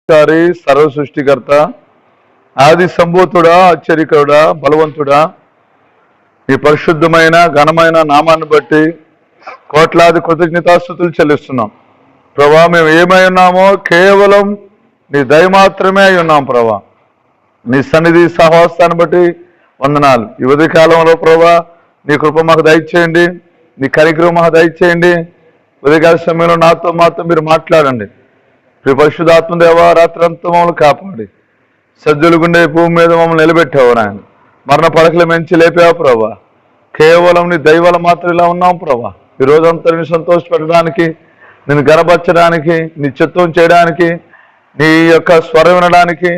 సర్వాధికారి, సర్వ సృష్టికర్త, ఆది సంభూతుడా, ఆశ్చర్యకరుడా, బలవంతుడా, నీ పరిశుద్ధమైన ఘనమైన నామాన్ని బట్టి కోట్లాది కృతజ్ఞతాస్తుతులు చెల్లిస్తున్నాం ప్రభా. మేము ఏమై ఉన్నామో కేవలం నీ దయ మాత్రమే అయి ఉన్నాం ప్రభా. నీ సన్నిధి సహవాసాన్ని బట్టి వందనాలు. ఈ ఉదయ కాలంలో ప్రభా నీ కృప మాకు దయచేయండి, నీ కనికరం మాకు దయచేయండి. ఉదయకాల సమయంలో నాతో మాతో మీరు మాట్లాడండి. పరిశుద్ధాత్మ దేవ, రాత్రంతా మమ్మల్ని కాపాడి సజ్జలు గుండె భూమి మీద మమ్మల్ని నిలబెట్టావు నాయన. మరణ పడకల మెంచి లేపావు ప్రభా. కేవలం నీ దైవాల మాత్రం ఇలా ఉన్నాం ప్రభా. ఈ రోజంతా నేను సంతోషపెట్టడానికి, నేను గనపరచడానికి, నీ చిత్తం చేయడానికి, నీ యొక్క స్వరం వినడానికి,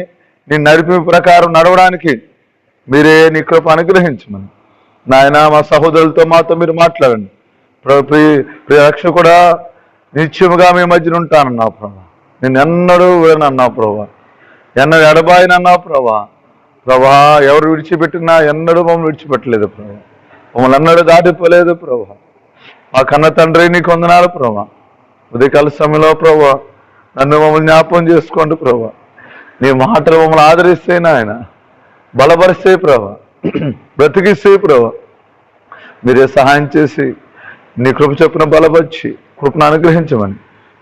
నీ నడిపి ప్రకారం నడవడానికి మీరే నీ కృప అనుగ్రహించమని నాయన. మా సహోదరులతో మాతో మీరు మాట్లాడండి. ప్రియ రక్షకుడా, నిత్యముగా మీ మధ్యన ఉంటానన్నావు ప్రభా. నేను ఎన్నడూ విడనన్నావు ప్రభా, ఎన్నడూ ఎడబాయినన్నావు ప్రభా. ప్రభా ఎవరు విడిచిపెట్టినా ఎన్నడూ మమ్మల్ని విడిచిపెట్టలేదు ప్రభా. మమ్మల్ని ఎన్నడూ దాటిపోలేదు ప్రభా. మా కన్న తండ్రి నీకు వందనాలు ప్రభా. ఉదయకాల సమయంలో ప్రభా నన్ను మమ్మల్ని జ్ఞాపకం చేసుకోండి ప్రభా. నీ మాటలు మమ్మల్ని ఆదరిస్తే నాయన, బలపరిస్తే ప్రభా, బ్రతికిస్తే ప్రభా. మీరే సహాయం చేసి నీ కృప చొప్పున బలపరిచి కృపను అనుగ్రహించమని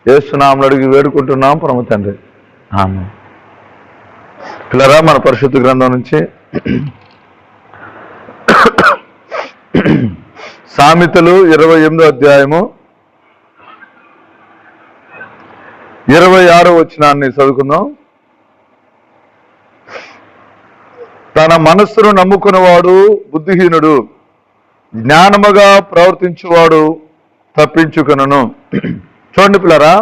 యేసునామములో అడిగి వేడుకుంటున్నాం పరమ తండ్రి, ఆమేన్. పిల్లరా, మన పరిశుద్ధ గ్రంథం నుంచి సామెతలు 28వ అధ్యాయము 26వ వచనాన్ని చదువుకుందాం. తన మనస్సును నమ్ముకున్నవాడు బుద్ధిహీనుడు, జ్ఞానముగా ప్రవర్తించువాడు తప్పించుకొనును. చూడండి పిల్లరా,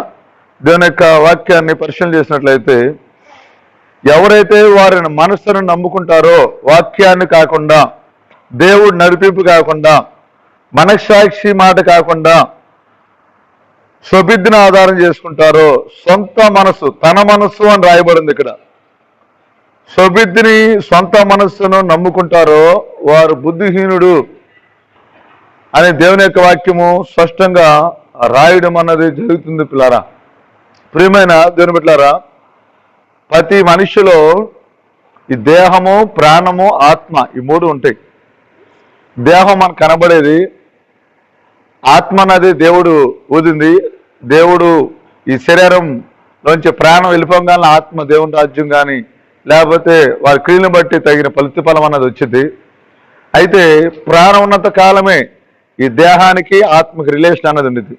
దేవుని యొక్క వాక్యాన్ని పరిశీలన చేసినట్లయితే ఎవరైతే వారిని మనస్సును నమ్ముకుంటారో, వాక్యాన్ని కాకుండా, దేవుడు నడిపింపు కాకుండా, మనస్సాక్షి మాట కాకుండా స్వబుద్ధిని ఆధారం చేసుకుంటారో, సొంత మనసు, తన మనస్సు అని రాయబడింది ఇక్కడ. స్వబుద్ధిని, సొంత మనస్సును నమ్ముకుంటారో వారు బుద్ధిహీనుడు అని దేవుని యొక్క వాక్యము స్పష్టంగా రాయడం అన్నది జరుగుతుంది పిల్లారా. ప్రియమైన దేవుని బిడ్డలారా, ప్రతి మనిషిలో ఈ దేహము, ప్రాణము, ఆత్మ, ఈ మూడు ఉంటాయి. దేహం మనకు కనబడేది, ఆత్మ అన్నది దేవుడు ఊదింది. దేవుడు ఈ శరీరంలోంచి ప్రాణం వెళ్ళిపోగానే ఆత్మ దేవుని రాజ్యం కానీ లేకపోతే వారి క్రియలను బట్టి తగిన ఫలితఫలం అన్నది వచ్చింది. అయితే ప్రాణం ఉన్నంత కాలమే ఈ దేహానికి ఆత్మకి రిలేషన్ అన్నది ఉండేది.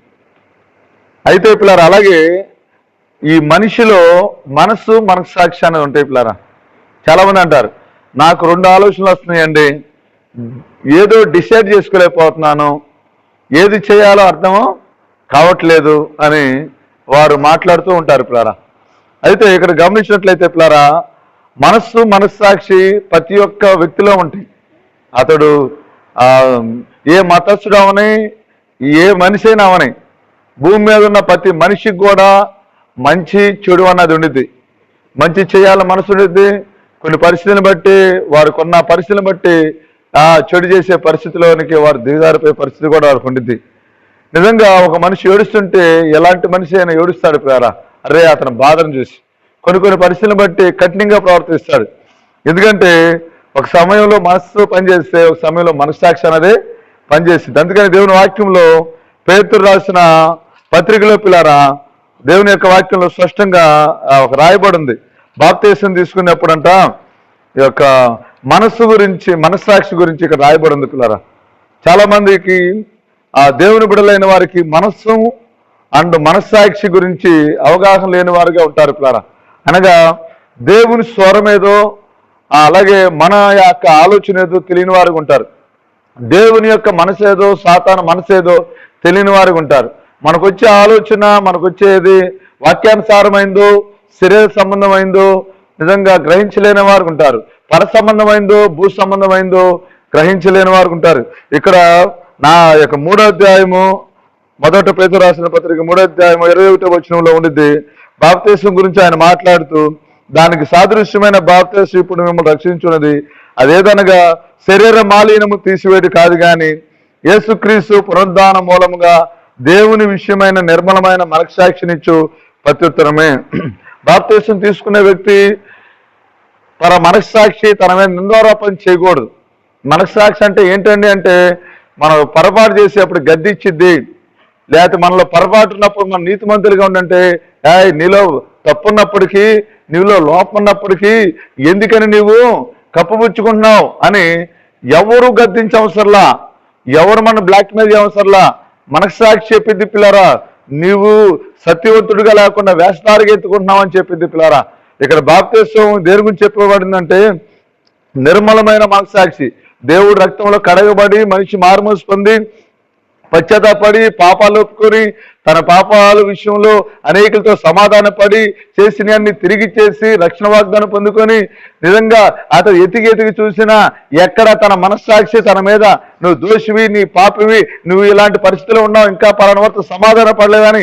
అయితే పిల్లరా, అలాగే ఈ మనిషిలో మనస్సు, మనస్సాక్షి అనేది ఉంటాయి పిల్లరా. చాలామంది అంటారు, నాకు 2 ఆలోచనలు వస్తున్నాయండి, ఏదో డిసైడ్ చేసుకోలేకపోతున్నాను, ఏది చేయాలో అర్థమో కావట్లేదు అని వారు మాట్లాడుతూ ఉంటారు పిల్లరా. అయితే ఇక్కడ గమనించినట్లయితే పిల్లరా, మనస్సు, మనస్సాక్షి ప్రతి ఒక్క వ్యక్తిలో ఉంటాయి. అతడు ఏ మతస్థుడు అవని, ఏ మనిషి అయినా అవని, భూమి మీద ఉన్న ప్రతి మనిషికి కూడా మంచి చెడు అన్నది ఉండిద్ది. మంచి చేయాల మనసు ఉండిద్ది. కొన్ని పరిస్థితులను బట్టి, వారికి ఉన్న పరిస్థితులను బట్టి చెడు చేసే పరిస్థితిలోనికి వారు దిగజారిపోయే పరిస్థితి కూడా వారికి ఉండిద్ది. నిజంగా ఒక మనిషి ఏడుస్తుంటే ఎలాంటి మనిషి అయినా ఏడుస్తాడు ప్రేరా, అరే అతని బాధను చూసి. కొన్ని పరిస్థితులను బట్టి కఠినంగా ప్రవర్తిస్తాడు. ఎందుకంటే ఒక సమయంలో మనస్సు పనిచేస్తే ఒక సమయంలో మనస్సాక్షి అనేది పనిచేస్తుంది. అందుకని దేవుని వాక్యంలో పేతురు రాసిన పత్రికలో పిల్లారా, దేవుని యొక్క వాక్యంలో స్పష్టంగా ఒక రాయబడి ఉంది. బాప్తీసం తీసుకున్నప్పుడంట ఈ యొక్క మనస్సు గురించి, మనస్సాక్షి గురించి ఇక్కడ రాయబడి ఉంది పిల్లారా. చాలా మందికి ఆ దేవుని బిడ్డలైన వారికి మనస్సు అండ్ మనస్సాక్షి గురించి అవగాహన లేని వారుగా ఉంటారు పిల్లారా. అనగా దేవుని స్వరం ఏదో, అలాగే మన యొక్క ఆలోచన ఏదో తెలియని వారు ఉంటారు. దేవుని యొక్క మనసేదో, సాతాను మనసేదో తెలియని వారు ఉంటారు. మనకు వచ్చే ఆలోచన, మనకు వచ్చేది వాక్యానుసారమైందో, శరీర సంబంధమైందో నిజంగా గ్రహించలేని వారు ఉంటారు. పర సంబంధమైందో, భూ సంబంధమైందో గ్రహించలేని వారు ఉంటారు. ఇక్కడ నా యొక్క 3వ అధ్యాయము, మొదట పేతురు రాసిన పత్రిక 3వ అధ్యాయము 21వ వచనంలో ఉండిద్ది. బాప్తీసం గురించి ఆయన మాట్లాడుతూ, దానికి సాదృశ్యమైన బాప్తీసం ఇప్పుడు మిమ్మల్ని రక్షించున్నది, అదేదనగా శరీర మాలిన్యము తీసివేటి కాదు కానీ యేసుక్రీస్తు పునరుద్ధాన మూలముగా దేవుని విషయమైన నిర్మలమైన మనస్సాక్షినిచ్చు ప్రత్యుత్తరమే. బాప్తీసం తీసుకునే వ్యక్తి తన మనస్సాక్షి తన మీద నిందారోపణ చేయకూడదు. మనస్సాక్షి అంటే ఏంటండి అంటే మనం పొరపాటు చేసేప్పుడు గద్దిచ్చిద్ది, లేకపోతే మనలో పొరపాటు ఉన్నప్పుడు మనం నీతిమంతులుగా ఉండంటే నీలో తప్పున్నప్పటికీ నీలో లోపం ఉన్నప్పటికీ ఎందుకని నీవు కప్పుపుచ్చుకుంటున్నావు అని ఎవరు గద్దించవసరలా, ఎవరు మన బ్లాక్మెయిల్ చేయవసరలా. మనస్సాక్షి చెప్పిద్ది పిల్లరా, నీవు సత్యవంతుడిగా లేకుండా వేషధారిగా ఎత్తుకుంటున్నావు అని చెప్పింది పిల్లరా. ఇక్కడ బాప్తిస్మం దేని గురించి చెప్పబడిందంటే నిర్మలమైన మనస్సాక్షి, దేవుడు రక్తంలో కడగబడి మనిషి మారుమనసు పొంది పశ్చాత్తాపడి పాపాలు ఒప్పుకొని తన పాపాల విషయంలో అనేకులతో సమాధాన పడి చేసినవన్నీ తిరిగి చేసి రక్షణ వాగ్దానం పొందుకొని నిజంగా అతను ఎతికి చూసినా ఎక్కడ తన మనస్సాక్షి తన మీద నువ్వు దోషివి, నీ పాపివి, నువ్వు ఇలాంటి పరిస్థితిలో ఉన్నావు, ఇంకా పలానా వరకు సమాధాన పడలేదని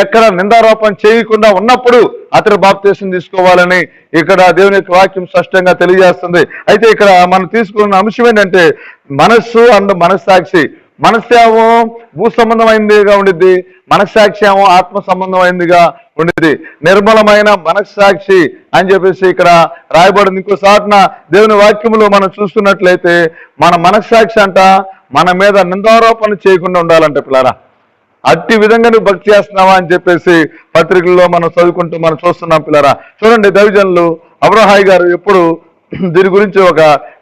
ఎక్కడ నిందారోపణ చేయకుండా ఉన్నప్పుడు అతను బాప్తీసం తీసుకోవాలని ఇక్కడ దేవుని యొక్క వాక్యం స్పష్టంగా తెలియజేస్తుంది. అయితే ఇక్కడ మనం తీసుకున్న అంశం ఏంటంటే మనస్సు అండ్ మనస్సాక్షి. మనస్సేమో భూ సంబంధమైనదిగా ఉండిద్ది, మనస్సాక్షి ఏమో ఆత్మ సంబంధమైనదిగా ఉండిద్ది. నిర్మలమైన మనస్సాక్షి అని చెప్పేసి ఇక్కడ రాయబడింది. ఇంకోసారిన దేవుని వాక్యంలో మనం చూస్తున్నట్లయితే మన మనస్సాక్షి అంట మన మీద నిందారోపణ చేయకుండా ఉండాలంటే పిల్లరా. అట్టి విధంగా నువ్వు భక్తి చేస్తున్నావా అని చెప్పేసి పత్రికల్లో మనం చదువుకుంటూ మనం చూస్తున్నాం పిల్లరా. చూడండి, దైవజనులు అబ్రహాయి గారు ఎప్పుడు దీని గురించి ఒక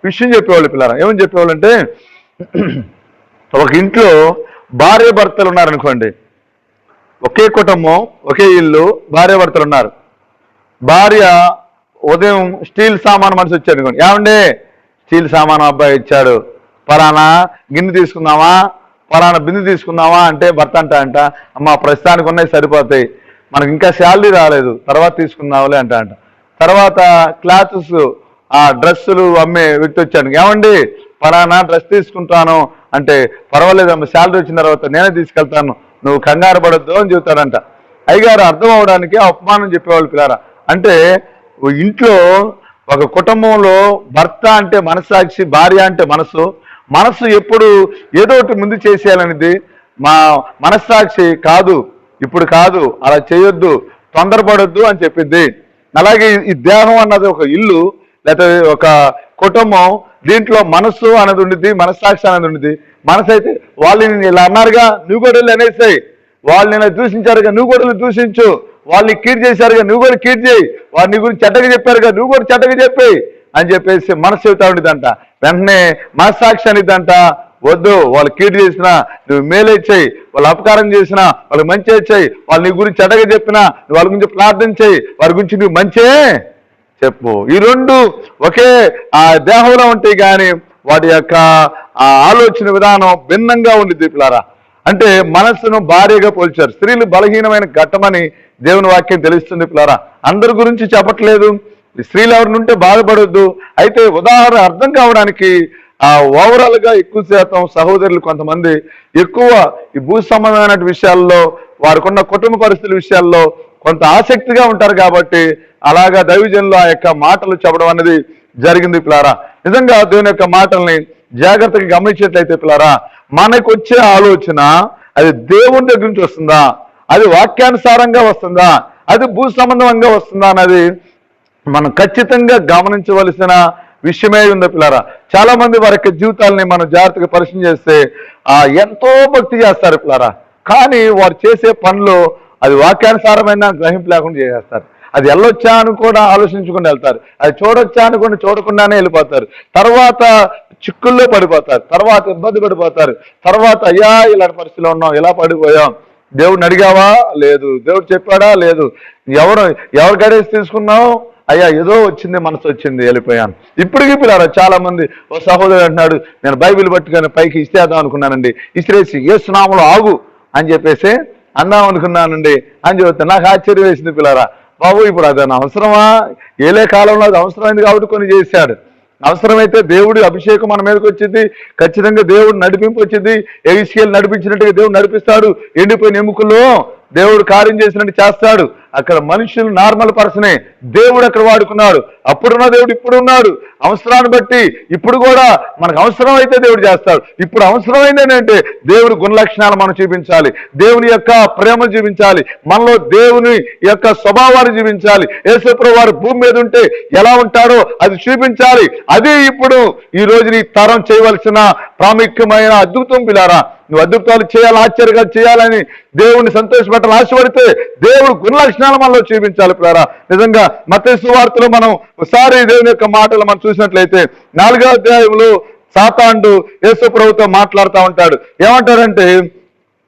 విషయం చెప్పేవాళ్ళు పిల్లరా. ఏమని చెప్పేవాళ్ళు అంటే ఒక ఇంట్లో భార్య భర్తలు ఉన్నారనుకోండి, ఒకే కుటుంబం ఒకే ఇల్లు, భార్య భర్తలు ఉన్నారు. భార్య ఉదయం స్టీల్ సామాను మనిషి వచ్చాడు అనుకోండి, ఏమండి స్టీల్ సామాను అబ్బాయి ఇచ్చాడు, పలానా గిన్నె తీసుకుందామా, పలానా బిందె తీసుకుందామా అంటే భర్త అంట అమ్మ ప్రస్తుతానికి ఉన్నాయి సరిపోతాయి, మనకి ఇంకా శాలరీ రాలేదు, తర్వాత తీసుకుందాంలే అంట. తర్వాత క్లాత్స్ డ్రెస్సులు అమ్మే వ్యక్తి వచ్చాడు, ఏమండి పలానా డ్రెస్ తీసుకుంటాను అంటే పర్వాలేదమ్మా శాలరీ వచ్చిన తర్వాత నేనే తీసుకెళ్తాను, నువ్వు కంగారు పడొద్దు అని చెబుతాడంట. అయ్యగారు అర్థం అవడానికి అవమానం చెప్పేవాళ్ళు పిల్లారా. అంటే ఇంట్లో ఒక కుటుంబంలో భర్త అంటే మనస్సాక్షి, భార్య అంటే మనస్సు ఎప్పుడు ఏదో ఒకటి ముందు చేసేయాలనేది. మా మనస్సాక్షి కాదు, ఇప్పుడు కాదు, అలా చేయొద్దు, తొందరపడొద్దు అని చెప్పింది. అలాగే ఈ దేహం అన్నది ఒక ఇల్లు లేకపోతే ఒక కుటుంబం, దీంట్లో మనస్సు అనేది ఉండిద్ది, మనస్సాక్షి అనేది ఉండిద్ది. మనసు అయితే వాళ్ళు నేను ఇలా అన్నారుగా నువ్వు కూడా వెళ్ళి అనేసాయి, వాళ్ళు నేను దూషించారుగా నువ్వు కూడా దూషించు, వాళ్ళని కీడ్ చేశారుగా నువ్వు కూడా కీడ్ చేయి, వాళ్ళు నీ గురించి చెడ్డగా చెప్పారుగా నువ్వు కూడా చెడ్డగా చెప్పేయి అని చెప్పేసి మనసు చెబుతా ఉండిద్దంట. వెంటనే మనస్సాక్షి అనిద్దంట, వద్దు, వాళ్ళు కీడు చేసినా నువ్వు మేలే చేయి, వాళ్ళు అపకారం చేసినా వాళ్ళకి మంచి చేయి, వాళ్ళు నీ గురించి చెడ్డగా చెప్పినా నువ్వు వాళ్ళ గురించి ప్రార్థన చేయి, వారి గురించి నువ్వు మంచే చెప్పు. ఈ రెండు ఒకే దేహంలో ఉంటాయి కానీ వాటి యొక్క ఆలోచన విధానం భిన్నంగా ఉండిద్ది పిల్లారా. అంటే మనస్సును భార్యగా పోల్చారు. స్త్రీలు బలహీనమైన ఘట్టమని దేవుని వాక్యం తెలుస్తుంది పిల్లారా. అందరి గురించి చెప్పట్లేదు, స్త్రీలు ఎవరిని ఉంటే బాధపడొద్దు. అయితే ఉదాహరణ అర్థం కావడానికి ఓవరాల్ గా ఎక్కువ శాతం సహోదరులు కొంతమంది ఎక్కువ ఈ భూ సంబంధమైన విషయాల్లో వారికి ఉన్న కుటుంబ పరిస్థితుల విషయాల్లో కొంత ఆసక్తిగా ఉంటారు కాబట్టి అలాగా దైవజనులు ఆ యొక్క మాటలు చెప్పడం అనేది జరిగింది పిల్లారా. నిజంగా దేవుని యొక్క మాటల్ని జాగ్రత్తగా గమనించినట్లయితే పిల్లారా, మనకు వచ్చే ఆలోచన అది దేవుని దగ్గర నుంచి వస్తుందా, అది వాక్యానుసారంగా వస్తుందా, అది భూ సంబంధంగా వస్తుందా అన్నది మనం ఖచ్చితంగా గమనించవలసిన విషయమే ఉంది పిల్లారా. చాలా మంది వారి యొక్క జీవితాలని మనం జాగ్రత్తగా పరిశీలన చేస్తే ఎంతో భక్తి చేస్తారు పిల్లారా, కానీ వారు చేసే పనులు అది వాక్యానుసారమైన గ్రహింపు లేకుండా చేసేస్తారు. అది వెళ్ళొచ్చా అని కూడా ఆలోచించుకుని వెళ్తారు, అది చూడొచ్చా అనుకుని చూడకుండానే వెళ్ళిపోతారు, తర్వాత చిక్కుల్లో పడిపోతారు, తర్వాత ఇబ్బంది పడిపోతారు, తర్వాత అయ్యా ఇలాంటి పరిస్థితిలో ఉన్నాం, ఇలా పడిపోయాం, దేవుడిని అడిగావా లేదు, దేవుడు చెప్పాడా లేదు, ఎవరు గడేసి తీసుకున్నావు, అయ్యా ఏదో వచ్చింది మనసు వచ్చింది వెళ్ళిపోయాను. ఇప్పటికీ పిల్లారా చాలా మంది ఓ సహోదరుడు అంటున్నాడు, నేను బైబిల్ పట్టుకొని పైకి ఇస్తేద్దాం అనుకున్నానండి, ఇసిరేసి యేసు నామములో ఆగు అని చెప్పేసి అందాం అనుకున్నానండి అని చెబుతాను. నాకు ఆశ్చర్యం వేసింది పిల్లారా. బాబు ఇప్పుడు అది అవసరమా, ఏలే కాలంలో అది అవసరమైంది కాబట్టి కొన్ని చేశాడు. అవసరమైతే దేవుడి అభిషేకం మన మీదకి వచ్చింది, ఖచ్చితంగా దేవుడు నడిపింపు వచ్చింది, ఎగిస్కేలు నడిపించినట్టుగా దేవుడు నడిపిస్తాడు, ఎండిపోయిన ఎముకల్లో దేవుడు కార్యం చేసినట్టు చేస్తాడు. అక్కడ మనుషులు నార్మల్ పర్సనే, దేవుడు అక్కడ వాడుకున్నాడు. అప్పుడున్న దేవుడు ఇప్పుడు ఉన్నాడు, అవసరాన్ని బట్టి ఇప్పుడు కూడా మనకు అవసరం అయితే దేవుడు చేస్తాడు. ఇప్పుడు అవసరమైంది ఏంటంటే దేవుని గుణలక్షణాలు మనం చూపించాలి, దేవుని యొక్క ప్రేమ చూపించాలి, మనలో దేవుని యొక్క స్వభావాన్ని చూపించాలి. యేసుప్రభువు వారు భూమి మీద ఉంటే ఎలా ఉంటాడో అది చూపించాలి. అది ఇప్పుడు ఈ రోజు నీ తరం చేయవలసిన ప్రాముఖ్యమైన అద్భుతం పిల్లారా. నువ్వు అద్భుతాలు చేయాలి, ఆశ్చర్యంగా చేయాలని దేవుణ్ణి సంతోషపెట్టాలని ఆశపడితే దేవుడు గుణలక్షణాలు మనలో చూపించాలి పిల్లారా. నిజంగా మత్తయి సువార్తలో మనం ఒకసారి దేవుని యొక్క మాటలు మనం చూసినట్లయితే 4వ అధ్యాయంలో సాతానుడు యేసు ప్రభువుతో మాట్లాడుతూ ఉంటాడు. ఏమంటాడంటే,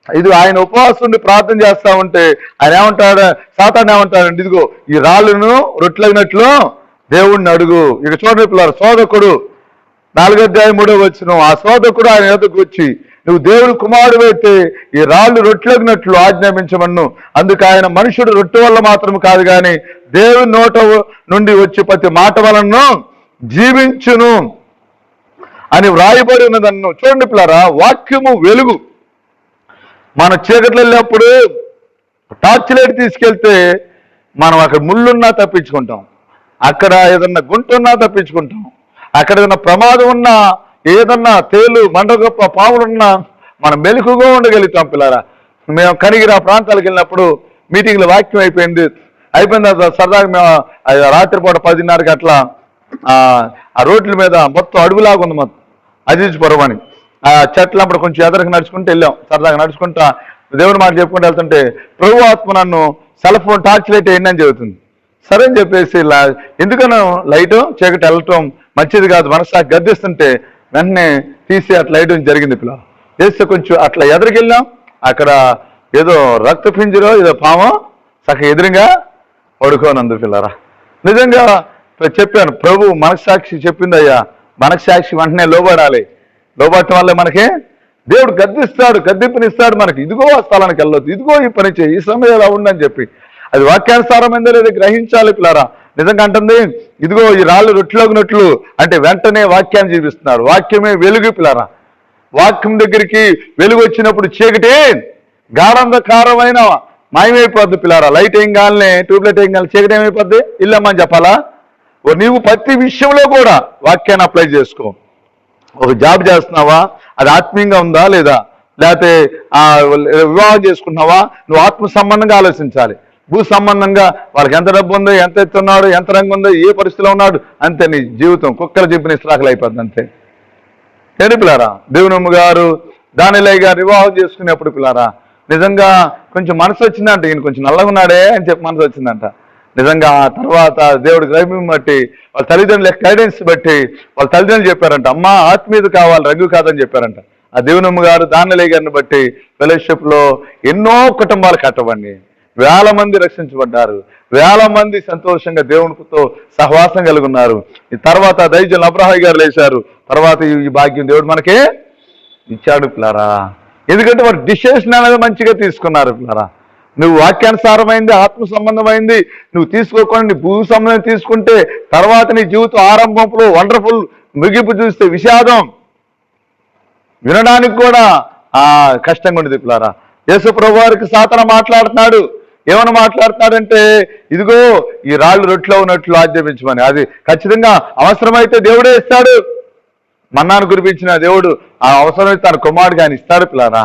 ఇది ఆయన ఉపవాసం ప్రార్థన చేస్తా ఉంటే ఆయన ఏమంటాడు, సాతాను ఏమంటాడంటే, ఇదిగో ఈ రాళ్ళను రొట్టెలైనట్లు దేవుణ్ణి అడుగు. ఇక చూడండి పిల్లారు, శోధకుడు 4వ అధ్యాయం 3వ వచనం, ఆ శోధకుడు ఆయన ఎదుకు వచ్చి, నువ్వు దేవుడు కుమారుడు అయితే ఈ రాళ్ళు రొట్టెలగినట్లు ఆజ్ఞాపించమన్ను. అందుకు ఆయన, మనుషుడు రొట్టె వల్ల మాత్రం కాదు కానీ దేవుని నోట నుండి వచ్చి ప్రతి మాట వలన జీవించును అని వ్రాయబడి ఉన్నదన్ను. చూడండి పిల్లారా, వాక్యము వెలుగు. మన చీకట్లు వెళ్ళినప్పుడు టార్చ్ లైట్ తీసుకెళ్తే మనం అక్కడ ముళ్ళున్నా తప్పించుకుంటాం, అక్కడ ఏదన్నా గుంటున్నా తప్పించుకుంటాం, అక్కడ ఏదైనా ప్రమాదం ఉన్నా, ఏదన్నా తేలు మండగొప్ప పాములున్నా మనం మెలకుగా ఉండగలుగుతాం పిల్లారా. మేము కనిగిరి ఆ ప్రాంతాలకు వెళ్ళినప్పుడు మీటింగ్లో వాక్యం అయిపోయిన తర్వాత సరదాగా మేము రాత్రిపూట 10:30కి అట్లా ఆ రోడ్ల మీద మొత్తం అడుగులాగా ఉంది, మొత్తం అజీజ్పురం అని ఆ చెట్లప్పుడు కొంచెం ఎదరికి నడుచుకుంటూ వెళ్ళాం. సరదాగా నడుచుకుంటా దేవుని మాట చెప్పుకుంటూ వెళ్తుంటే ప్రభు ఆత్మ నన్ను సెల్ ఫోన్ టార్చ్ లైట్ వేయండి అని చెబుతుంది. సరే అని చెప్పేసి ఎందుకనో లైటు చీకటి వెళ్ళటం మంచిది కాదు, మనసాకి గద్దిస్తుంటే వెంటనే తీసి అట్లా లైట్ జరిగింది పిల్ల. వేస్తే కొంచెం అట్లా ఎదురుకెళ్ళాం, అక్కడ ఏదో రక్త పింజరో ఏదో పాము చక్కగా ఎదురుగా పడుకోనందు పిల్లరా. నిజంగా చెప్పాను, ప్రభు మనస్సాక్షి చెప్పింది అయ్యా, మనస్సాక్షి వెంటనే లోబడాలి. లోబడటం వల్ల మనకి దేవుడు గద్దిస్తాడు, గద్దింపునిస్తాడు మనకి. ఇదిగో ఆ స్థలానికి వెళ్ళొద్దు, ఇదిగో ఈ పని చేయి, ఈ సమయం ఎలా ఉండని చెప్పి. అది వాక్యానుసారమైందో లేదో గ్రహించాలి పిల్లారా. నిజంగా అంటుంది, ఇదిగో ఈ రాళ్ళు రొట్టెలోగినట్లు అంటే వెంటనే వాక్యాన్ని చూపిస్తున్నారు. వాక్యమే వెలుగు పిల్లారా. వాక్యం దగ్గరికి వెలుగు వచ్చినప్పుడు చీకటి గాఢంధకారమైన మాయమైపోద్ది పిల్లారా. లైట్ ఏం కాలనే, ట్యూబ్లైట్ ఏం కావాలి, చీకటి ఏమైపోద్ది, ఇల్లమ్మని చెప్పాలా. నీవు ప్రతి విషయంలో కూడా వాక్యాన్ని అప్లై చేసుకో. ఒక జాబ్ చేస్తున్నావా, అది ఆత్మీయంగా ఉందా లేదా, లేకపోతే వివాహం చేసుకుంటున్నావా, నువ్వు ఆత్మ సంబంధంగా ఆలోచించాలి. భూ సంబంధంగా వాళ్ళకి ఎంత డబ్బు ఉందో, ఎంత ఎత్తున్నాడు, ఎంత రంగు ఉందో, ఏ పరిస్థితిలో ఉన్నాడు, అంతే నీ జీవితం కుక్కల జింపిన ఇస్రాకులు అయిపోద్ది అంతే. ఏంటి పిల్లారా, దేవునమ్మ గారు దానిలయ్య గారు వివాహం చేసుకునేప్పుడు పిల్లారా నిజంగా కొంచెం మనసు వచ్చిందంట, ఈయన కొంచెం నల్లగా ఉన్నాడే అని చెప్పి మనసు వచ్చిందంట. నిజంగా ఆ తర్వాత దేవుడి గ్రహింపు బట్టి వాళ్ళ తల్లిదండ్రుల గైడెన్స్ బట్టి వాళ్ళ తల్లిదండ్రులు చెప్పారంట, అమ్మ ఆత్మీయత కావాలి, రంగు కాదని చెప్పారంట. ఆ దేవునమ్మ గారు దానిలయ్య గారిని బట్టి ఫెలోషిప్లో ఎన్నో కుటుంబాలు కట్టబండి, వేల మంది రక్షించబడ్డారు, వేల మంది సంతోషంగా దేవునితో సహవాసం కలిగి ఉన్నారు. ఈ తర్వాత దైవజనులు అబ్రహాయి గారు లేచారు. తర్వాత ఈ భాగ్యం దేవుడు మనకే ఇచ్చాడు పిల్లారా. ఎందుకంటే వారు డిసిషన్ అనేది మంచిగా తీసుకున్నారు పిల్లారా. నువ్వు వాక్యానుసారమైంది, ఆత్మ సంబంధమైంది నువ్వు తీసుకోకుండా నీ భూ సంబంధం తీసుకుంటే తర్వాత నీ జీవితం ఆరంభంలో వండర్ఫుల్ ముగింపు చూస్తే విషాదం, వినడానికి కూడా కష్టంగా ఉండేది పిల్లారా. యేసు ప్రభు వారికి సాతాను మాట్లాడుతున్నాడు. ఏమని మాట్లాడుతున్నాడంటే, ఇదిగో ఈ రాళ్ళు రొట్టెలో ఉన్నట్లు ఆజ్ఞాపించమని. అది ఖచ్చితంగా అవసరమైతే దేవుడే ఇస్తాడు. మన్నాను కురిపించిన దేవుడు ఆ అవసరమైతే తన కుమారుడికి ఆయన ఇస్తాడు పిల్లారా.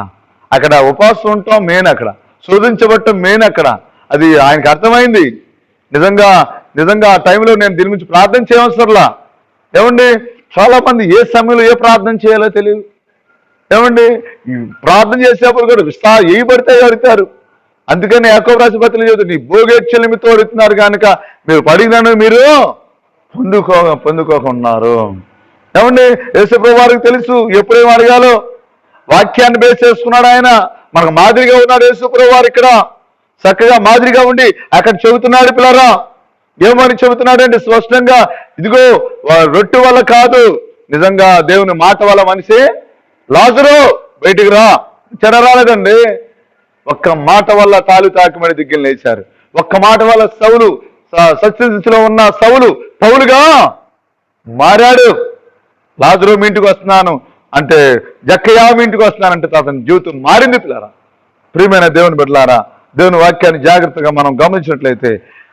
అక్కడ ఉపవాసం ఉంటాం మెయిన్, అక్కడ శోధించబట్టం మెయిన్, అక్కడ అది ఆయనకు అర్థమైంది. నిజంగా ఆ టైంలో నేను దీని గురించి ప్రార్థన చేయవసరంలా. ఏమండి, చాలా మంది ఏ సమయంలో ఏ ప్రార్థన చేయాలో తెలియదు. ఏమండి, ప్రార్థన చేసేప్పుడు కూడా ఏ పడితే అడుగుతారు. అందుకని యాకోబు రాసిన పత్రికలో చెబుతుంది, నీ భోగేచ్ఛల నిమిత్తం అడుగుతున్నారు కనుక మీరు పడిగినాను మీరు పొందుకోకున్నారు. ఏమండి, యేసుప్రభు వారికి తెలుసు ఎప్పుడేం అడగాలో. వాక్యాన్ని బేస్ చేసుకున్నాడు ఆయన. మనకు మాదిరిగా ఉన్నాడు యేసుప్రభు వారు. ఇక్కడ చక్కగా మాదిరిగా ఉండి అక్కడ చెబుతున్నాడు పిల్లరా. ఏమని చెబుతున్నాడంటే స్పష్టంగా, ఇదిగో రొట్టె వల్ల కాదు, నిజంగా దేవుని మాట వల్ల మనిషి లాజరు బయటికి రా చెరరాలేదండి. ఒక్క మాట వల్ల తాకిమని దిగ్గులు లేచారు. ఒక్క మాట వల్ల సౌలు సత్యదిశలో ఉన్న సౌలు పౌలుగా మారాడు. లాజరు మీ ఇంటికి వస్తున్నాను అంటే, జక్కయ్య మీ ఇంటికి వస్తున్నానంటే అతని జీవితం మారింది పిల్లారా. ప్రియమైన దేవుని బిడ్డలారా, దేవుని వాక్యాన్ని జాగ్రత్తగా మనం గమనించినట్లయితే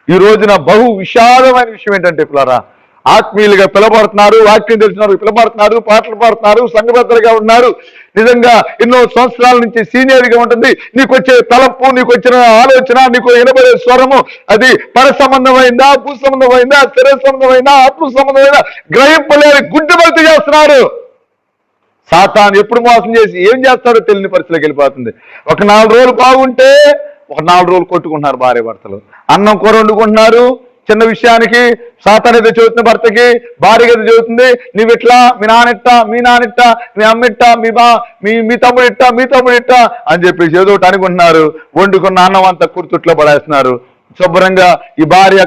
ఈ రోజున బహు విషాదమైన విషయం ఏంటంటే పిల్లారా, ఆత్మీయులుగా పిలబడుతున్నారు, వాక్యం తెలిసిన వారు పిలబడుతున్నారు, పాటలు పాడుతున్నారు, సంఘబద్ధలుగా ఉన్నారు. నిజంగా ఎన్నో సంవత్సరాల నుంచి సీనియర్గా ఉంటుంది. నీకు వచ్చే తలంపు, నీకు వచ్చిన ఆలోచన, నీకు వినబడే స్వరము అది పర సంబంధమైందా, భూ సంబంధమైందా, శరీర సంబంధమైందా, ఆత్మ సంబంధమైందా గ్రహింపలేని గుడ్డిభక్తి చేస్తున్నారు. సాతాను ఎప్పుడు మోసం చేసి ఏం చేస్తాడో తెలియని పరిస్థితిలోకి వెళ్ళిపోతుంది. ఒక 4 రోజులు బాగుంటే ఒక 4 రోజులు కొట్టుకుంటున్నారు భార్య భర్తలు. అన్నం కూర వండుకుంటున్నారు, చిన్న విషయానికి సాతాను ఏదో చెబుతుంది భర్తకి, భార్య ఏదో చెబుతుంది, నువ్వు ఇట్లా, మీ నాన్నిట్ట, మీ నాన్నిట్ట, మీ అమ్మిట్ట, మీ తమ్ముడిట్ట అని చెప్పేసి ఏదో ఒకటి అనుకుంటున్నారు. వండుకున్న అన్నం అంతా కుర్తుట్లో పడేస్తున్నారు. శుభ్రంగా ఈ భార్య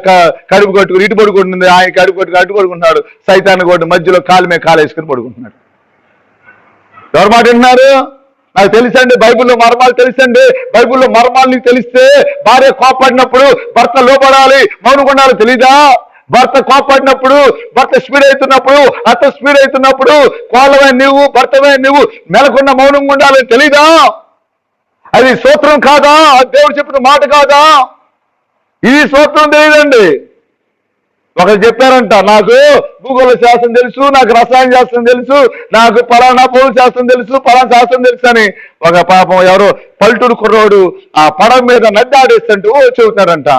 కడుపు కట్టుకుని ఇటు పడుకుంటుంది, ఆయన కడుపు కట్టుకుని అటు పడుకుంటున్నాడు. సైతాన్ని కొట్టి మధ్యలో కాలు మీద కాలు వేసుకుని పడుకుంటున్నాడు. ఎవరు మాట వింటున్నారు? నాకు తెలుసండి, బైబిల్లో మర్మాలు తెలుసండి. బైబిల్లో మర్మాలు నీకు తెలిస్తే భార్య కోపడినప్పుడు భర్త లోపడాలి, మౌనంగా ఉండాలి. తెలీదా? భర్త కోపడినప్పుడు, భర్త స్పీడ్ అవుతున్నప్పుడు, అత్త స్పీడ్ అవుతున్నప్పుడు కోళ్ళవే నువ్వు, భర్తవే నువ్వు మెలకున్న మౌనంగా ఉండాలి. తెలీదా? అది సూత్రం కాదా? దేవుడు చెప్పిన మాట కాదా? ఈ సూత్రం తెలియదండి. ఒకరు చెప్పారంట, నాకు భూగోళ శాస్త్రం తెలుసు, నాకు రసాయన శాస్త్రం తెలుసు, నాకు పలానా భూగోళ శాస్త్రం తెలుసు, పలానా శాస్త్రం తెలుసు అని ఒక పాపం ఎవరో పల్లెటూరు కుర్రోడు ఆ పడవ మీద నడ్డి ఆడేస్తుంటూ చెబుతున్నారంట.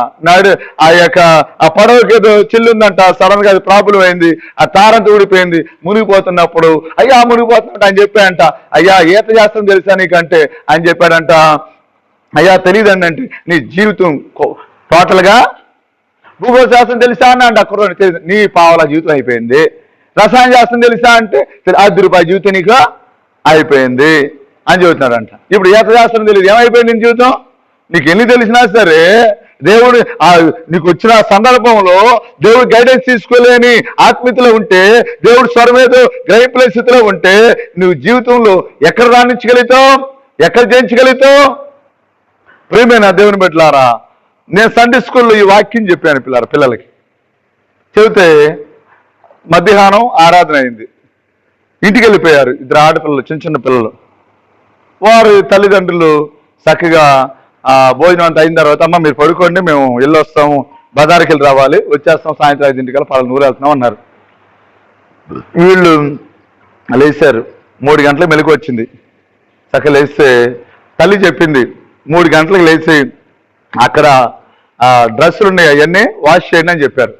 ఆ పడవకి ఏదో చిల్లుందంట, సడన్ గా అది ప్రాబ్లం అయింది, ఆ తారంత ఊడిపోయింది, మునిగిపోతున్నప్పుడు అయ్యా మునిగిపోతున్నట్టు ఆయన చెప్పాడంట. అయ్యా ఈత శాస్త్రం తెలుసా నీకంటే అని చెప్పాడంట. అయ్యా తెలియదండి అంటే, నీ జీవితం టోటల్గా భూగోళ శాస్త్రం తెలుసా అని అంటే అక్కడ తెలియదు, నీ పావలా జీవితం అయిపోయింది. రసాయన శాస్త్రం తెలుసా అంటే ₹10 జీవితం నీకు అయిపోయింది అని చెబుతున్నాడంట. ఇప్పుడు ఈత శాస్త్రం తెలియదు, ఏమైపోయింది నీ జీవితం? నీకు ఎన్ని తెలిసినా సరే దేవుడు నీకు వచ్చిన సందర్భంలో దేవుడు గైడెన్స్ తీసుకోలేని ఆత్మీయతలో ఉంటే, దేవుడు స్వరమేదో గ్రహింపుల స్థితిలో ఉంటే నువ్వు జీవితంలో ఎక్కడ రాణించగలుగుతావు, ఎక్కడ జయించగలుగుతావు? ప్రియమైన దేవుని బిడ్డలారా, నేను సండే స్కూల్లో ఈ వాక్యం చెప్పాను పిల్లలకి. చెబితే మధ్యాహ్నం ఆరాధన అయింది, ఇంటికి వెళ్ళిపోయారు 2 ఆడపిల్లలు, చిన్న పిల్లలు. వారి తల్లిదండ్రులు చక్కగా భోజనం అంతా అయిన తర్వాత, అమ్మ మీరు పడుకోండి, మేము వెళ్ళొస్తాము, బజార్కి వెళ్ళి రావాలి, వచ్చేస్తాం, సాయంత్రం 5 పలానా ఊరు వెళ్తున్నాం అన్నారు. వీళ్ళు లేచారు. 3 గంటలకు మెలకు వచ్చింది. చక్కగా లేస్తే తల్లి చెప్పింది, 3 గంటలకు లేచి అక్కడ డ్రెస్సులు ఉన్నాయి, అవన్నీ వాష్ చేయండి అని చెప్పారు.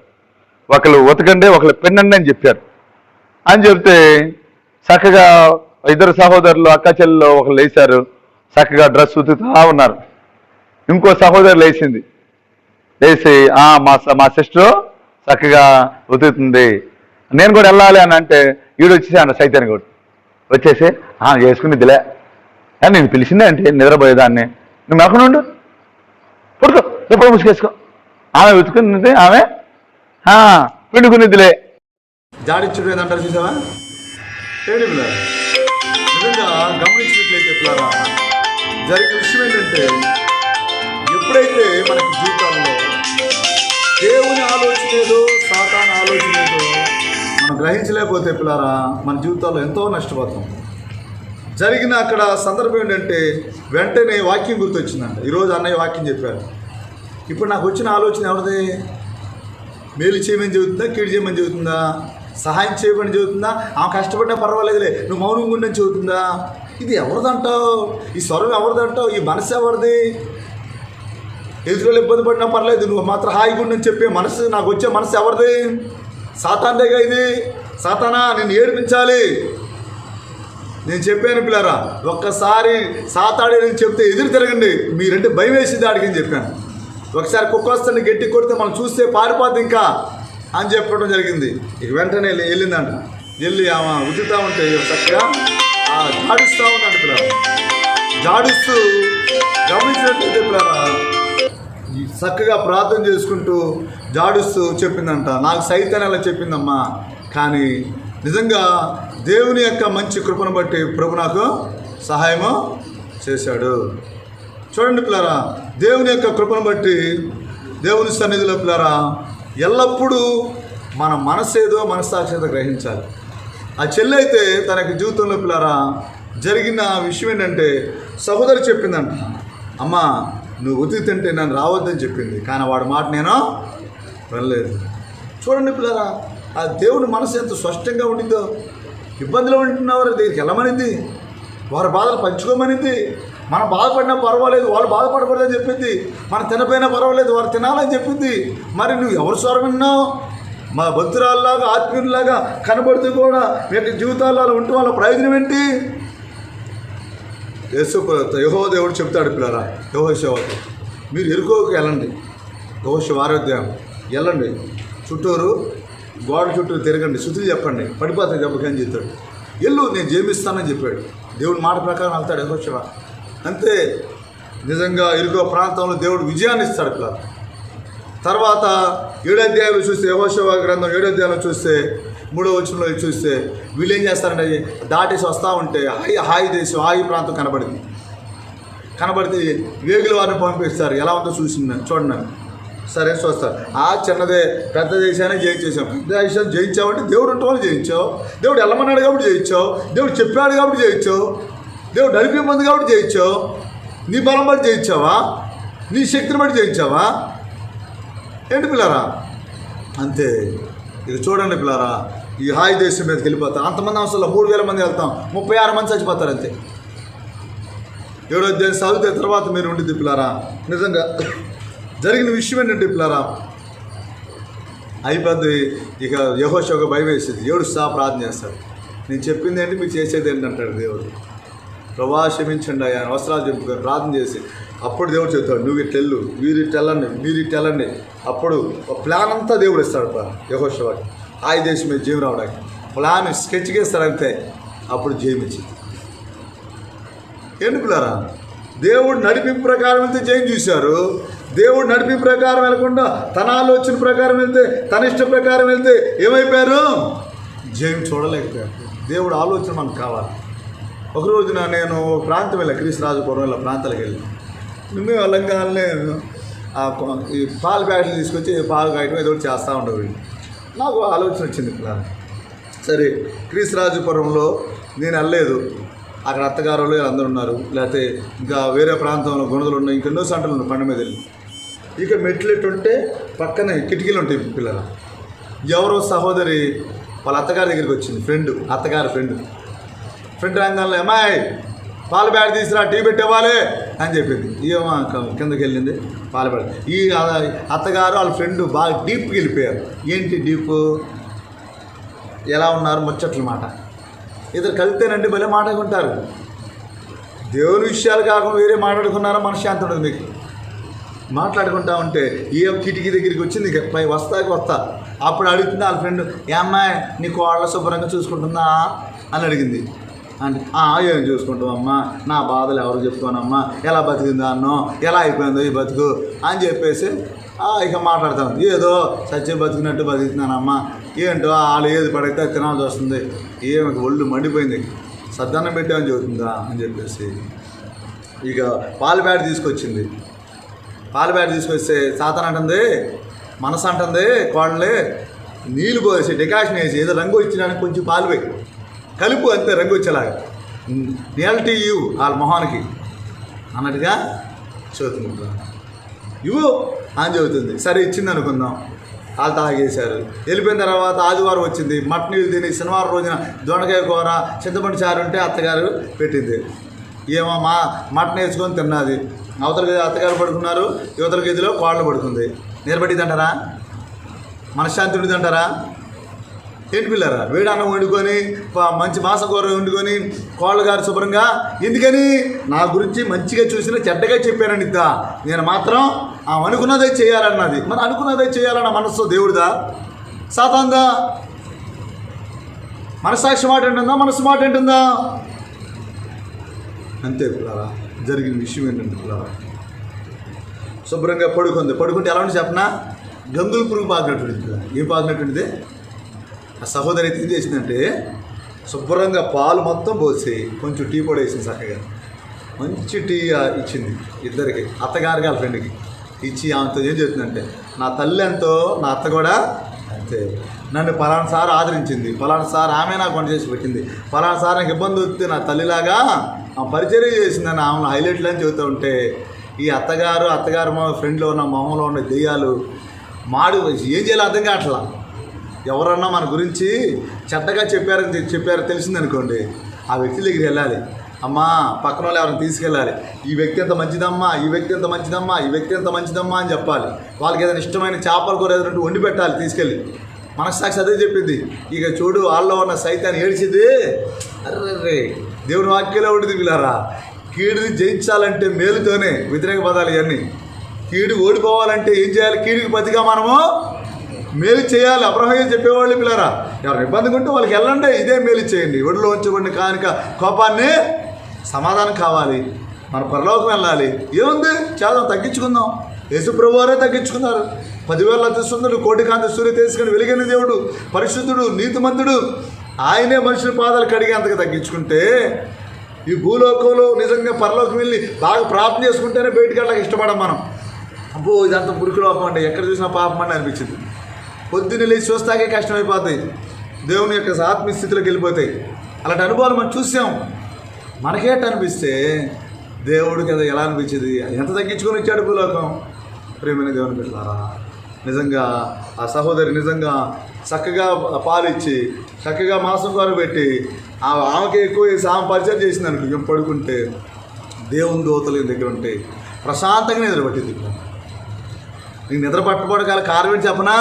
ఒకళ్ళు ఉతకండి, ఒకళ్ళు పెన్నండి అని చెప్పారు. అని చెప్తే చక్కగా 2 సహోదరులు, అక్క చెల్లెలు ఒకళ్ళు లేచారు, చక్కగా డ్రెస్ ఉతుకుతా ఉన్నారు. ఇంకో సహోదరు లేచింది, లేచి మా సిస్టర్ చక్కగా ఉతుకుతుంది, నేను కూడా వెళ్ళాలి అని అంటే ఈడు వచ్చేసి అన్న సైతాన్ని కూడా వచ్చేసి చేసుకునిద్దిలే అని నేను పిలిచిందే అంటే నిద్రపోయేదాన్ని, నువ్వు మెలకుండా ఉండు, పడుకో, ఎప్పుడు ముసుకేసుకో. ఆమె ఉతుకున్నది, ఆమె పిండుకునిద్దిలే. జాడిచ్చుడు ఏదంటారు చూసావా? నిజంగా గమనించినట్లయితే పిల్లరా, జరిగిన విషయం ఏంటంటే, ఎప్పుడైతే మనకి జీవితాల్లో దేవుని ఆలోచన ఏదో, సాతాను ఆలోచన ఏదో మనం గ్రహించలేకపోతే పిల్లరా, మన జీవితాల్లో ఎంతో నష్టపోతాం. జరిగిన అక్కడ సందర్భం ఏంటంటే, వెంటనే వాక్యం గుర్తొచ్చిందంట. ఈరోజు అన్నయ్య వాక్యం చెప్పారు. ఇప్పుడు నాకు వచ్చిన ఆలోచన ఎవరిది? మేలు చేయమని చెబుతుందా, కీడు చేయమని చెబుతుందా, సహాయం చేయమని చెబుతుందా, ఆమె కష్టపడినా పర్వాలేదులే నువ్వు మౌనంగా ఉండని చెబుతుందా? ఇది ఎవరిదంటావు? ఈ స్వరం ఎవరిదంటావు? ఈ మనసు ఎవరిది? ఎదురులో ఇబ్బంది పడినా పర్లేదు, నువ్వు మాత్రం హాయిగా ఉండని చెప్పే మనసు, నాకు వచ్చే మనసు ఎవరిది? సాతాన్దేగా ఇది. సాతానా, నేను ఏడిపించాలి. నేను చెప్పాను పిల్లరా, ఒక్కసారి సాతాడే నేను చెప్తే ఎదురు తిరగండి, మీరంటే భయం వేసింది ఆడికి అని చెప్పాను. ఒకసారి కుక్క వస్తుంది గట్టి కొడితే మనం చూస్తే పారిపోద్ది ఇంకా అని చెప్పడం జరిగింది. ఇక వెంటనే వెళ్ళిందంట. వెళ్ళి ఆమె ఉతుకుతా ఉంటే చక్కగా జాడిస్తూ ఉందంట పిల్లరా. జాడిస్తూ గమనించినట్లయితే పిల్లరా, చక్కగా ప్రార్థన చేసుకుంటూ జాడిస్తూ చెప్పిందంట, నాకు సైతాన్ని అలా చెప్పిందమ్మా, కానీ నిజంగా దేవుని యొక్క మంచి కృపను బట్టి ప్రభు నాకు సహాయము చేశాడు. చూడండి పిల్లరా, దేవుని యొక్క కృపను బట్టి దేవుని సన్నిధిలో పిల్లరా ఎల్లప్పుడూ మన మనసేదో మనస్సాక్షితో గ్రహించాలి. ఆ చెల్లి అయితే తనకి జీవితంలో పిల్లరా జరిగిన విషయం ఏంటంటే, సహోదరి చెప్పిందంట, అమ్మా నువ్వు ఉతికితే నన్ను రావద్దని చెప్పింది, కానీ వాడి మాట నేను వినలేదు. చూడండి పిల్లరా, ఆ దేవుని మనసు ఎంత స్పష్టంగా ఉండిందో. ఇబ్బందిలో ఉంటున్నవారు దగ్గరికి వెళ్ళమనింది, వారి బాధలు పంచుకోమనింది. మనం బాధపడినా పర్వాలేదు, వాళ్ళు బాధపడకూడదని చెప్పింది. మనం తినపోయినా పర్వాలేదు, వారు తినాలని చెప్పింది. మరి నువ్వు ఎవరు స్వరం విన్నావు? మా భక్తురాల్లాగా ఆత్మీయుల్లాగా కనబడుతూ కూడా మీ యొక్క జీవితాల్లో ఉంటే వాళ్ళ ప్రయోజనం ఏంటి? యెహోవా దేవుడు చెప్తాడు పిల్లరా, యెహోషువతో, మీరు ఎరుకోకు వెళ్ళండి, యెహోషువ ఆరోగ్యం వెళ్ళండి, చుట్టూరు గోడ చుట్టూ తిరగండి, శుద్ధి చెప్పండి, పడిపోతాయి దెబ్బకని చెప్తాడు. ఎల్లు నేను జయమిస్తానని చెప్పాడు. దేవుడి మాట ప్రకారం వెళ్తాడు యెహోషువ. అంతే, నిజంగా ఎరుకో ప్రాంతంలో దేవుడు విజయాన్ని ఇస్తాడు పిల్లలు. తర్వాత 7వ అధ్యాయంలో చూస్తే, యెహోషువ గ్రంథం 7వ అధ్యాయంలో చూస్తే 3వ వచనంలో చూస్తే వీళ్ళు ఏం చేస్తారంటే దాటేసి వస్తూ ఉంటే హాయి దేశం, హాయి ప్రాంతం కనబడితే వేగుల వారిని పంపిస్తారు. ఎలా ఉందో చూడండి. సరే చూస్తారు. చిన్నదే పెద్ద దేశాన్ని జయించేసాం. పెద్ద దేశాన్ని జయించావంటే దేవుడు ఉంటే వాళ్ళు జయించావు, దేవుడు వెళ్ళమన్నాడు కాబట్టి జయించావు, దేవుడు చెప్పాడు కాబట్టి జయించావు, దేవుడు నడిపింది కాబట్టి జయించావు. నీ బలం బట్టి జయించావా? నీ శక్తిని బట్టి జయించావా? ఏంటి పిల్లారా? అంతే. ఇక చూడండి పిల్లారా, ఈ హాయి దేశం మీదకి వెళ్ళిపోతాం. అంతమంది అవసరం 3000 మంది వెళ్తాం, 36 మంది చచ్చిపోతారు అంతే. 7వ అధ్యాయం చదివితే తర్వాత మీరు ఉండిద్ది పిల్లారా. నిజంగా జరిగిన విషయం ఏంటంటే పిల్లారా, అయిపోద్ది. ఇక యెహోషువకు భయం వేసేది, ఏడుస్తా ప్రార్థన చేస్తాడు. నేను చెప్పింది ఏంటి, మీరు చేసేది ఏంటి అంటాడు దేవుడు. ప్రభా క్షమించండి ఆయన అవసరాలు చెప్పుకొని ప్రార్థన చేసి అప్పుడు దేవుడు చెప్తాడు, నువ్వు ఇట్టెళ్ళు, మీరు ఇట్టెళ్ళండి. అప్పుడు ఒక ప్లాన్ అంతా దేవుడు ఇస్తాడు యెహోషువకి, ఆ దేశం మీద జయం రావడానికి ప్లాన్ స్కెచ్గా ఇస్తాడు అంతే. అప్పుడు జయం ఇచ్చింది. ఏంటి పిల్లారా, దేవుడు నడిపింపు ప్రకారం వెళ్తే జయం చూశారు. దేవుడు నడిపింపు ప్రకారం వెళ్ళకుండా తన ఆలోచన ప్రకారం వెళ్తే, తన ఇష్ట ప్రకారం వెళ్తే ఏమైపోయారు? జయం చూడలేకపోయారు. దేవుడు ఆలోచన మనకు కావాలి. ఒక రోజున నేను ప్రాంతం వెళ్ళా, క్రీస్తురాజపురం ఇలా ప్రాంతాలకు వెళ్ళి, మేము వెళ్ళంగానే ఈ పాల ప్యాకెట్లు తీసుకొచ్చి పాలు కాయటం ఏదో ఒకటి చేస్తూ ఉండేవాళ్ళు. నాకు ఆలోచన వచ్చింది పిల్లలు. సరే, క్రీస్తురాజపురంలో నేను వెళ్ళలేదు, అక్కడ అత్తగారు అందరూ ఉన్నారు, లేకపోతే ఇంకా వేరే ప్రాంతంలో గొనుగలు ఉన్నాయి, ఇంకెన్నో సంటలు ఉన్నాయి పండు మీద వెళ్ళి. ఇక మెట్లెట్టుంటే పక్కనే కిటికీలు ఉంటాయి పిల్లల. ఎవరో సహోదరి వాళ్ళ అత్తగారి దగ్గరికి వచ్చింది, అత్తగారి ఫ్రెండ్ రంగంలో, అమ్మాయి పాల బ్యాగ్ తీసుకురా, టీ పెట్టేవాలి అని చెప్పింది. ఏమో కిందకి వెళ్ళింది పాల బ్యాగ్. ఈ అత్తగారు వాళ్ళ ఫ్రెండ్ బాగా డీప్కి వెళ్ళిపోయారు. ఏంటి డీప్? ఎలా ఉన్నారు ముచ్చట్లు మాట. ఇద్దరు కలిస్తేనండి భలే మాట్లాడుకుంటారు. దేవుని విషయాలు కాకుండా వేరే మాట్లాడుకున్నారా మనశ్శాంతి ఉండదు మీకు. మాట్లాడుకుంటా ఉంటే ఏ కిటికీ దగ్గరికి వచ్చింది, పై వస్తా అప్పుడు అడుగుతుంది వాళ్ళ ఫ్రెండ్, ఏ అమ్మాయి నీ కోళ్ళ శుభ్రంగా చూసుకుంటుందా అని అడిగింది. అంటే ఏం చూసుకుంటామమ్మా, నా బాధలు ఎవరు చెప్పుకోనమ్మా, ఎలా బతికిందా అన్నో, ఎలా అయిపోయిందో ఈ బతుకు అని చెప్పేసి ఇక మాట్లాడతాను. ఏదో సత్యం బతికినట్టు బతుకుతున్నానమ్మా, ఏంటో వాళ్ళు ఏది పడితే తినాల్సి వస్తుంది, ఏమి ఒళ్ళు మండిపోయింది, సద్దన్నం పెట్టామని చెబుతుందా అని చెప్పేసి ఇక పాల బ్యాట్ తీసుకొచ్చింది. పాల బ్యాట్ తీసుకొస్తే సాతాన్ అంటుంది, మనసు అంటుంది, కోళ్ళే నీళ్ళు పోసి డికాషన్ వేసి ఏదో రంగు వచ్చినానికి కొంచెం పాలు పోయి కలుపు, అంతే రంగు వచ్చేలాగా, నేలటీ ఇవ్వు వాళ్ళ మొహానికి అన్నట్టుగా చదువుతుంది. ఇవ్వు అని చెబుతుంది. సరే ఇచ్చింది అనుకుందాం. వాళ్ళు తాగేశారు. వెళ్ళిపోయిన తర్వాత ఆదివారం వచ్చింది, మటన్ నీళ్ళు తిని శనివారం రోజున దొండకాయ కూర చింతపండు చారు ఉంటే అత్తగారు పెట్టింది. ఏమో మటన్ వేసుకొని తిన్నది. అవతల గది అత్తగారు పడుకున్నారు, యువతల గదిలో కోళ్ళు పడుకుంది. నిలబడిద్దంటారా? మనశ్శాంతి ఉండిద్దంటారా? ఏంటి పిల్లరా, వేడి అన్నం వండుకొని మంచి మాంసం కూర వండుకొని కోళ్ళ గారు శుభ్రంగా, ఎందుకని నా గురించి మంచిగా చూసిన చెడ్డగా చెప్పానని ఇద్దా, నేను మాత్రం అనుకున్నదే చేయాలన్నది. మరి అనుకున్నదే చేయాలన్న మనస్సు దేవుడిదా సాతాందా? మనసాక్షి మాట ఏంటుందా, మనసు మాట ఏంటుందా? అంతే పిల్లరా. జరిగిన విషయం ఏంటంటే పిల్లరా, శుభ్రంగా పడుకుంటే ఎలా ఉంటే చెప్పనా, గంగుల పురుగు పాకినటువంటిది. ఏం పాకినటువంటిది? ఆ సహోదరి అయితే ఏం చేసిందంటే శుభ్రంగా పాలు మొత్తం పోసి కొంచెం టీ పొడి వేసింది, చక్కగా మంచి టీ ఇచ్చింది ఇద్దరికి, అత్తగారికి వాళ్ళ ఫ్రెండ్కి ఇచ్చి ఆమెతో ఏం చెప్తుందంటే, నా తల్లి ఎంతో నా అత్త కూడా అంతే, నన్ను పలానా సార్ ఆదరించింది, పలానా సార్ ఆమె నాకు వంట చేసి పెట్టింది, పలానా సార్ నాకు ఇబ్బంది వస్తే నా తల్లిలాగా పరిచర్య చేసిందని ఆమెను హైలైట్లు అని చెబుతూ ఉంటే, ఈ అత్తగారు మా ఫ్రెండ్లో ఉన్న మొహంలో ఉన్న దెయ్యాలు ఏం చేయాలో అర్థం కావట్లా. ఎవరన్నా మన గురించి చెడ్డగా చెప్పారో తెలిసిందనుకోండి, ఆ వ్యక్తి దగ్గరికి వెళ్ళాలి. అమ్మా, పక్కన వాళ్ళు ఎవరైనా తీసుకెళ్ళాలి. ఈ వ్యక్తి ఎంత మంచిదమ్మా, ఈ వ్యక్తి ఎంత మంచిదమ్మా, ఈ వ్యక్తి ఎంత మంచిదమ్మా అని చెప్పాలి. వాళ్ళకి ఏదైనా ఇష్టమైన చేపల కూర ఏదైనా వండి పెట్టాలి తీసుకెళ్ళి. మనస్సాక్షి అదే చెప్పింది. ఇక చూడు, వాళ్ళలో ఉన్న సైతాన్ని ఏడ్చింది. అర్రే, దేవుని వాక్యంలో ఉంటుంది పిల్లారా, కీడుని జయించాలంటే మేలుతోనే. వ్యతిరేక పదాలు ఇవన్నీ. కీడు ఓడిపోవాలంటే ఏం చేయాలి? కీడుకి ప్రతిగా మనము మేలు చేయాలి. అబ్రహాం చెప్పేవాళ్ళు పిల్లారా, ఎవరు ఇబ్బందిగా ఉంటే వాళ్ళకి వెళ్ళండి, ఇదే మేలు చేయండి. ఒడిలో ఉంచబడిన కానుక కోపాన్ని సమాధానం కావాలి. మన పరలోకం వెళ్ళాలి. ఏముంది, చాలా తగ్గించుకుందాం. యేసుప్రభు వారే తగ్గించుకున్నారు. 10,000 అతిశుద్ధుడు, కోటి కాంతి సూర్య తీసుకుని వెలిగిన దేవుడు, పరిశుద్ధుడు, నీతిమంతుడు, ఆయనే మనుషుల పాదాలు కడిగి అంతగా తగ్గించుకుంటే, ఈ భూలోకంలో నిజంగా పరలోకం వెళ్ళి బాగా ప్రార్థన చేసుకుంటేనే బయటికి వెళ్ళడానికి ఇష్టపడం మనం. అబ్బో, ఇదంతా మురికి లోపం అంటే, ఎక్కడ చూసినా పాపం అని అనిపించింది. పొద్దున్న లేచి చూస్తాకే కష్టమైపోతాయి. దేవుని యొక్క ఆత్మీయ స్థితిలోకి వెళ్ళిపోతాయి. అలాంటి అనుభవాలు మనం చూసాం. మనకేట అనిపిస్తే దేవుడికి అది ఎలా అనిపించేది? ఎంత తగ్గించుకొని ఇచ్చాడు భూలోకం. ప్రేమైన దేవుని బిడ్డలారా, నిజంగా ఆ సహోదరి నిజంగా చక్కగా పాలిచ్చి చక్కగా మాంసం కూర పెట్టి ఆమెకి ఎక్కువ ఆమె పరిచయం చేసింది అనుకో, మేము పడుకుంటే దేవుని దూతలు దగ్గర ఉంటే ప్రశాంతంగా నిద్ర పట్టింది. నీకు నిద్ర పట్టుకోవడం గల కారణం ఏంటి చెప్పనా?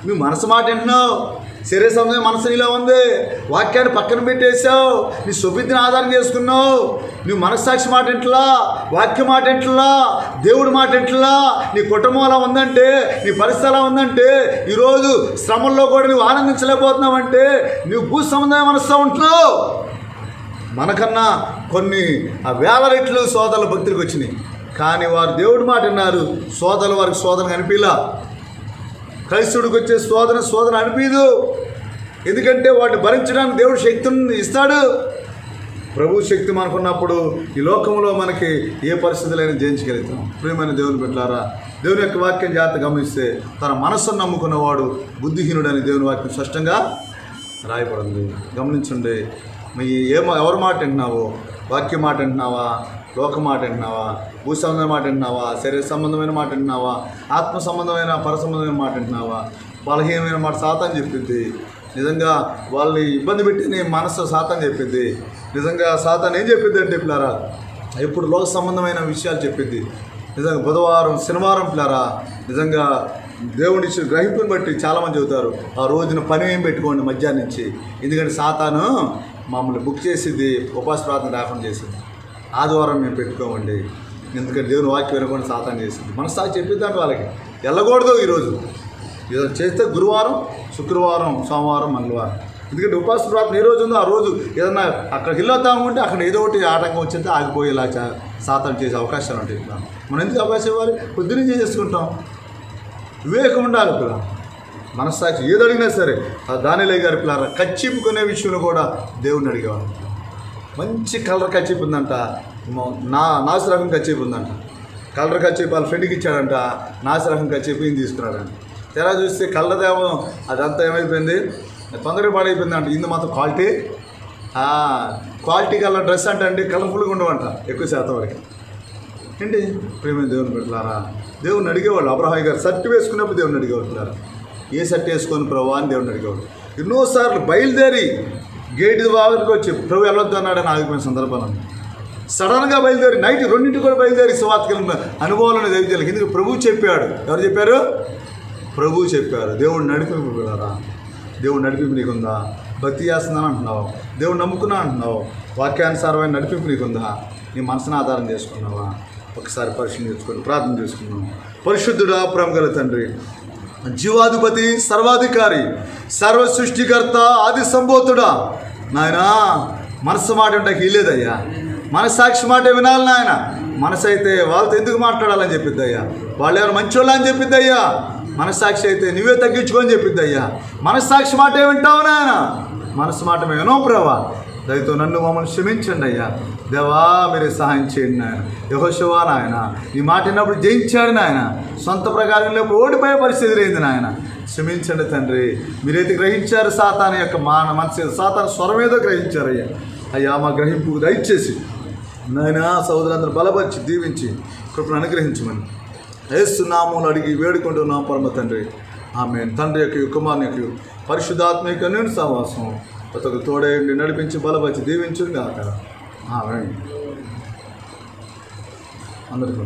నువ్వు మనసు మాట వింటున్నావు, శరీర సమయం మనసు నీలో ఉంది, వాక్యాన్ని పక్కన పెట్టేసావు, నీ సుబుద్ధిని ఆధారం చేసుకున్నావు. నువ్వు మనస్సాక్షి మాట ఇంట్లా, వాక్య మాట ఇంట్లా, దేవుడి మాట ఇంట్లా, నీ కుటుంబం అలా ఉందంటే, నీ పరిస్థితి అలా ఉందంటే, ఈరోజు శ్రమంలో కూడా నువ్వు ఆనందించలేకపోతున్నావంటే నువ్వు భూ సంబంధమైన మనసుతో ఉంటున్నావు. మనకన్నా కొన్ని వేల రెట్లు సోదరుల భక్తులకు వచ్చినాయి, కానీ వారు దేవుడి మాట విన్నారు. సోదరులు వారికి శోధన అనిపిలా. క్రైస్తవుడికి వచ్చే శోధన అనిపించదు. ఎందుకంటే వాటిని భరించడానికి దేవుడు శక్తిని ఇస్తాడు. ప్రభు శక్తి మనకున్నప్పుడు ఈ లోకంలో మనకి ఏ పరిస్థితులైనా జయించగలుగుతాం. ప్రియమైన దేవుని బిడ్డలారా, దేవుని యొక్క వాక్యం జాగ్రత్త గమనిస్తే, తన మనస్సును నమ్ముకున్నవాడు బుద్ధిహీనుడని దేవుని వాక్యం స్పష్టంగా రాయబడింది. గమనించండి. మీ ఎవరి మాట వింటున్నావో, వాక్య మాట వింటున్నావా, లోక మాట వింటున్నావా, భూ సంబంధమైన మాట వింటున్నావా, శరీర సంబంధమైన మాట వింటున్నావా, ఆత్మ సంబంధమైన పర సంబంధమైన మాట వింటున్నావా? బలహీనమైన మాట సాతాను చెప్పింది. నిజంగా వాళ్ళని ఇబ్బంది పెట్టి నీ మనసు సాతాను చెప్పింది. నిజంగా సాతాను ఏం చెప్పింది అంటే పిల్లారా, ఇప్పుడు లోక సంబంధమైన విషయాలు చెప్పింది. నిజంగా బుధవారం శనివారం పిల్లారా, నిజంగా దేవుడి గ్రహింపుని బట్టి చాలామంది చెబుతారు, ఆ రోజున పని ఏం పెట్టుకోండి మధ్యాహ్నం నుంచి. ఎందుకంటే సాతాను మమ్మల్ని బుక్ చేసింది, ఉపవాస ప్రార్థన రాకుండా చేసింది. ఆదివారం మేము పెట్టుకోమండి, ఎందుకంటే దేవుని వాక్యం వినకుండా సాతాను చేసింది. మనసారి చెప్పిద్దాంటే వాళ్ళకి వెళ్ళకూడదు. ఈరోజు చేస్తే గురువారం, శుక్రవారం, సోమవారం, మంగళవారం. ఎందుకంటే ఉపవాస ప్రార్థన ఏ రోజు ఉందో ఆ రోజు ఏదన్నా అక్కడికి వెళ్ళొద్దామంటే అక్కడ ఏదో ఒకటి ఆటంకం వచ్చింటే ఆగిపోయేలా సాతాను చేసే అవకాశాలు ఉంటాయి. మనం ఎందుకు అవకాశం ఇవ్వాలి? పొద్దున్నే చేసుకుంటాం. వివేకం ఉండాలి పిల్ల. మనస్సాక్షి ఏది అడిగినా సరే. దానిలే గారి పిల్లల కచ్చిపు కొనే విషయంలో కూడా దేవుడిని అడిగేవాడు. మంచి కలర్ కచ్చిపు ఉందంట, నాసిరకం కచ్చిపు ఉందంట. కలర్ కచ్చిపు వాళ్ళ ఫ్రెండ్కి ఇచ్చాడంట, నాసిరకం కచ్చిపు ఈయన తీసుకున్నాడంట. తెరా చూస్తే కలర్దేమో అదంతా ఏమైపోయింది, తొందరగా పాడైపోయిందంట. ఇందు మాత్రం క్వాలిటీ కలర్ డ్రెస్ అంటే కలర్ఫుల్గా ఉండవంట ఎక్కువ శాతం వరకు. ఏంటి ప్రేమ దేవుని పెట్టారా? దేవుని అడిగేవాళ్ళు. అబ్రహాం గారు షర్ట్ వేసుకున్నప్పుడు దేవుని అడిగేవాళ్ళు. ఏ షర్ట్ వేసుకొని ప్రభు అని దేవుని అడిగేవాళ్ళు. ఎన్నోసార్లు బయలుదేరి గేట్ దగ్గరికి వచ్చి ప్రభు వెళ్ళొద్దు అన్నాడని ఆగిపోయిన సందర్భాలు. సడన్గా బయలుదేరి నైట్ 2 కూడా బయలుదేరి సువార్తకెళ్ళిన అనుభవాలను దైవజనులకు. ఎందుకు? ప్రభు చెప్పాడు. ఎవరు చెప్పారు? ప్రభు చెప్పారు. దేవుడు నడిపింపు వెళ్ళారా? దేవుడు నడిపింపు నీకుందా? భక్తి చేస్తున్నాను అంటున్నావు, దేవుడు నమ్ముకున్నా అంటున్నావు, వాక్యానుసారమైన నడిపింపు నీకుందా? నీ మనసును ఆధారం చేసుకున్నావా? ఒకసారి పరిశీలించుకొని ప్రార్థన చేసుకున్నాం. పరిశుద్ధుడా, ప్రేమ గల తండ్రి, జీవాధిపతి, సర్వాధికారి, సర్వ సృష్టికర్త, ఆది సంబోధుడా, నాయనా మనసు మాట ఉంటాకి ఇల్లేదయ్యా. మనస్సాక్షి మాట వినాలి నాయన. మనసు అయితే వాళ్ళతో ఎందుకు మాట్లాడాలని చెప్పిద్దయ్యా. వాళ్ళు ఎవరు మంచోళ్ళ అని చెప్పిద్దయ్యా. మనస్సాక్షి అయితే నువ్వే తగ్గించుకొని చెప్పిద్దయ్యా. మనస్సాక్షి మాట ఏమింటావు నాయన? మనసు మాట మేము వినో ప్రభా. దయతో నన్ను మమ్మల్ని క్షమించండి అయ్యా. దేవా మీరే సహాయం చేయండి నాయన. యెహోషువ నాయన ఈ మాట విన్నప్పుడు జయించాడు నాయన. సొంత ప్రకారం లేప్పుడు ఓడిపోయే పరిస్థితి లేదు నాయన. క్షమించండి తండ్రి. మీరైతే గ్రహించారు సాతాను యొక్క మనసు, సాతాను స్వరం ఏదో గ్రహించారు అయ్యా. అయ్యా మా గ్రహింపు దయచేసి నాయన సోదరులందరూ బలపరిచి దీవించి కృపను అనుగ్రహించమని యేసు నామములో అడిగి వేడుకుంటున్నాం పరమ తండ్రి. ఆమె తండ్రి యొక్క కుమారుని యొక్క పరిశుద్ధాత్మ యొక్క నేను సహవాసం కొత్తకు తోడేయండి, నడిపించి బలపరిచి దీవించును గాక. ఆమేన్. అందరికీ